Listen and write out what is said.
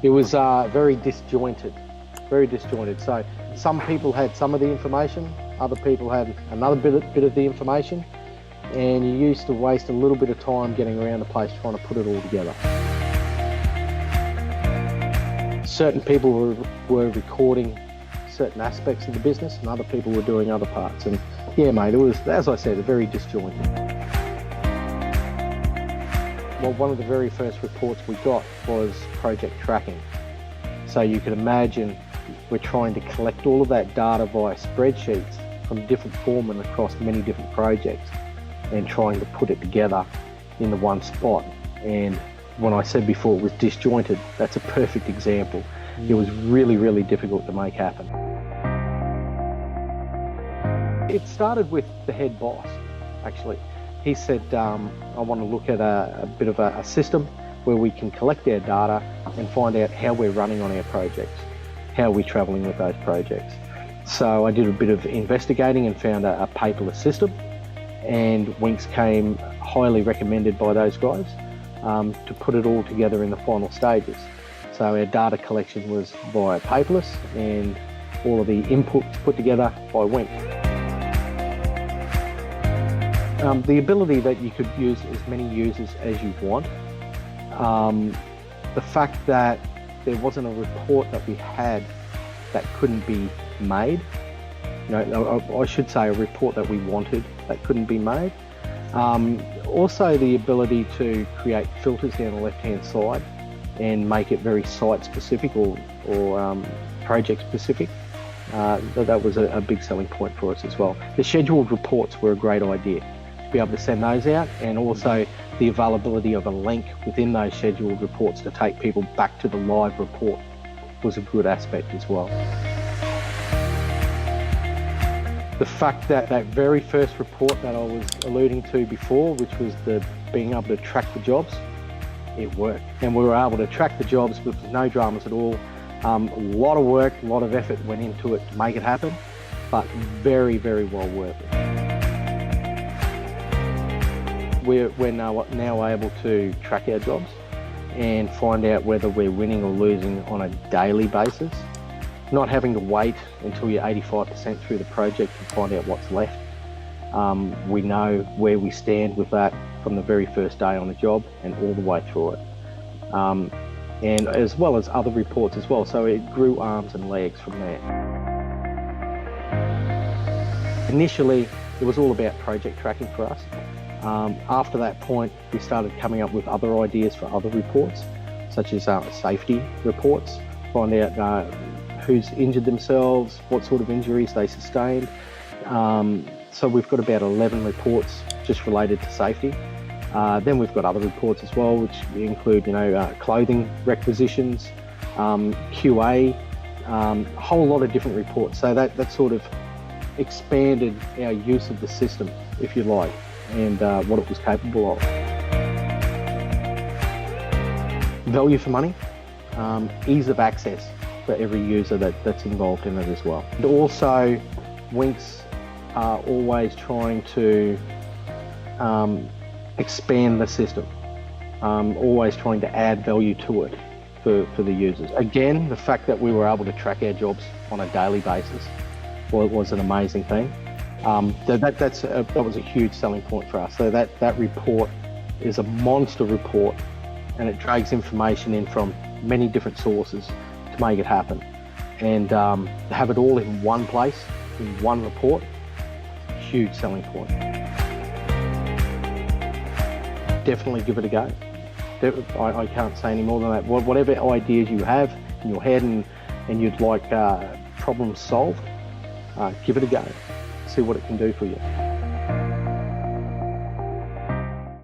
It was very disjointed. So some people had some of the information, other people had another bit of the information, and you used to waste a little bit of time getting around the place trying to put it all together. Certain people were recording certain aspects of the business, and other people were doing other parts. And yeah, mate, it was, as I said, very disjointed. Well, one of the very first reports we got was project tracking. So you can imagine we're trying to collect all of that data via spreadsheets from different foremen across many different projects and trying to put it together in the one spot. And when I said before it was disjointed, that's a perfect example. It was really, really difficult to make happen. It started with the head boss, actually. He said, I want to look at a bit of a system where we can collect our data and find out how we're running on our projects, how we're travelling with those projects. So I did a bit of investigating and found a paperless system, and Winks came highly recommended by those guys to put it all together in the final stages. So our data collection was via paperless and all of the inputs put together by Winks. The ability that you could use as many users as you want. The fact that there wasn't a report that we had that couldn't be made. I should say a report that we wanted that couldn't be made. Also the ability to create filters down the left-hand side and make it very site-specific or project-specific. That was a big selling point for us as well. The scheduled reports were a great idea. To be able to send those out, and also the availability of a link within those scheduled reports to take people back to the live report was a good aspect as well. The fact that that very first report that I was alluding to before, which was the being able to track the jobs, it worked. And we were able to track the jobs with no dramas at all. A lot of work, a lot of effort went into it to make it happen, but very, very well worth it. We're now able to track our jobs and find out whether we're winning or losing on a daily basis. Not having to wait until you're 85% through the project to find out what's left. We know where we stand with that from the very first day on the job and all the way through it. And as well as other reports as well, so it grew arms and legs from there. Initially, it was all about project tracking for us. After that point, we started coming up with other ideas for other reports, such as safety reports, find out who's injured themselves, what sort of injuries they sustained. So we've got about 11 reports just related to safety. Then we've got other reports as well, which include, clothing requisitions, QA, a whole lot of different reports. So that sort of expanded our use of the system, if you like, and what it was capable of. Value for money, ease of access for every user that's involved in it as well. And also, Winks are always trying to expand the system, always trying to add value to it for the users. Again, the fact that we were able to track our jobs on a daily basis was an amazing thing. That was a huge selling point for us. So that report is a monster report, and it drags information in from many different sources to make it happen. And to have it all in one place, in one report, huge selling point. Definitely give it a go. I can't say any more than that. Whatever ideas you have in your head and you'd like problems solved, give it a go. See what it can do for you.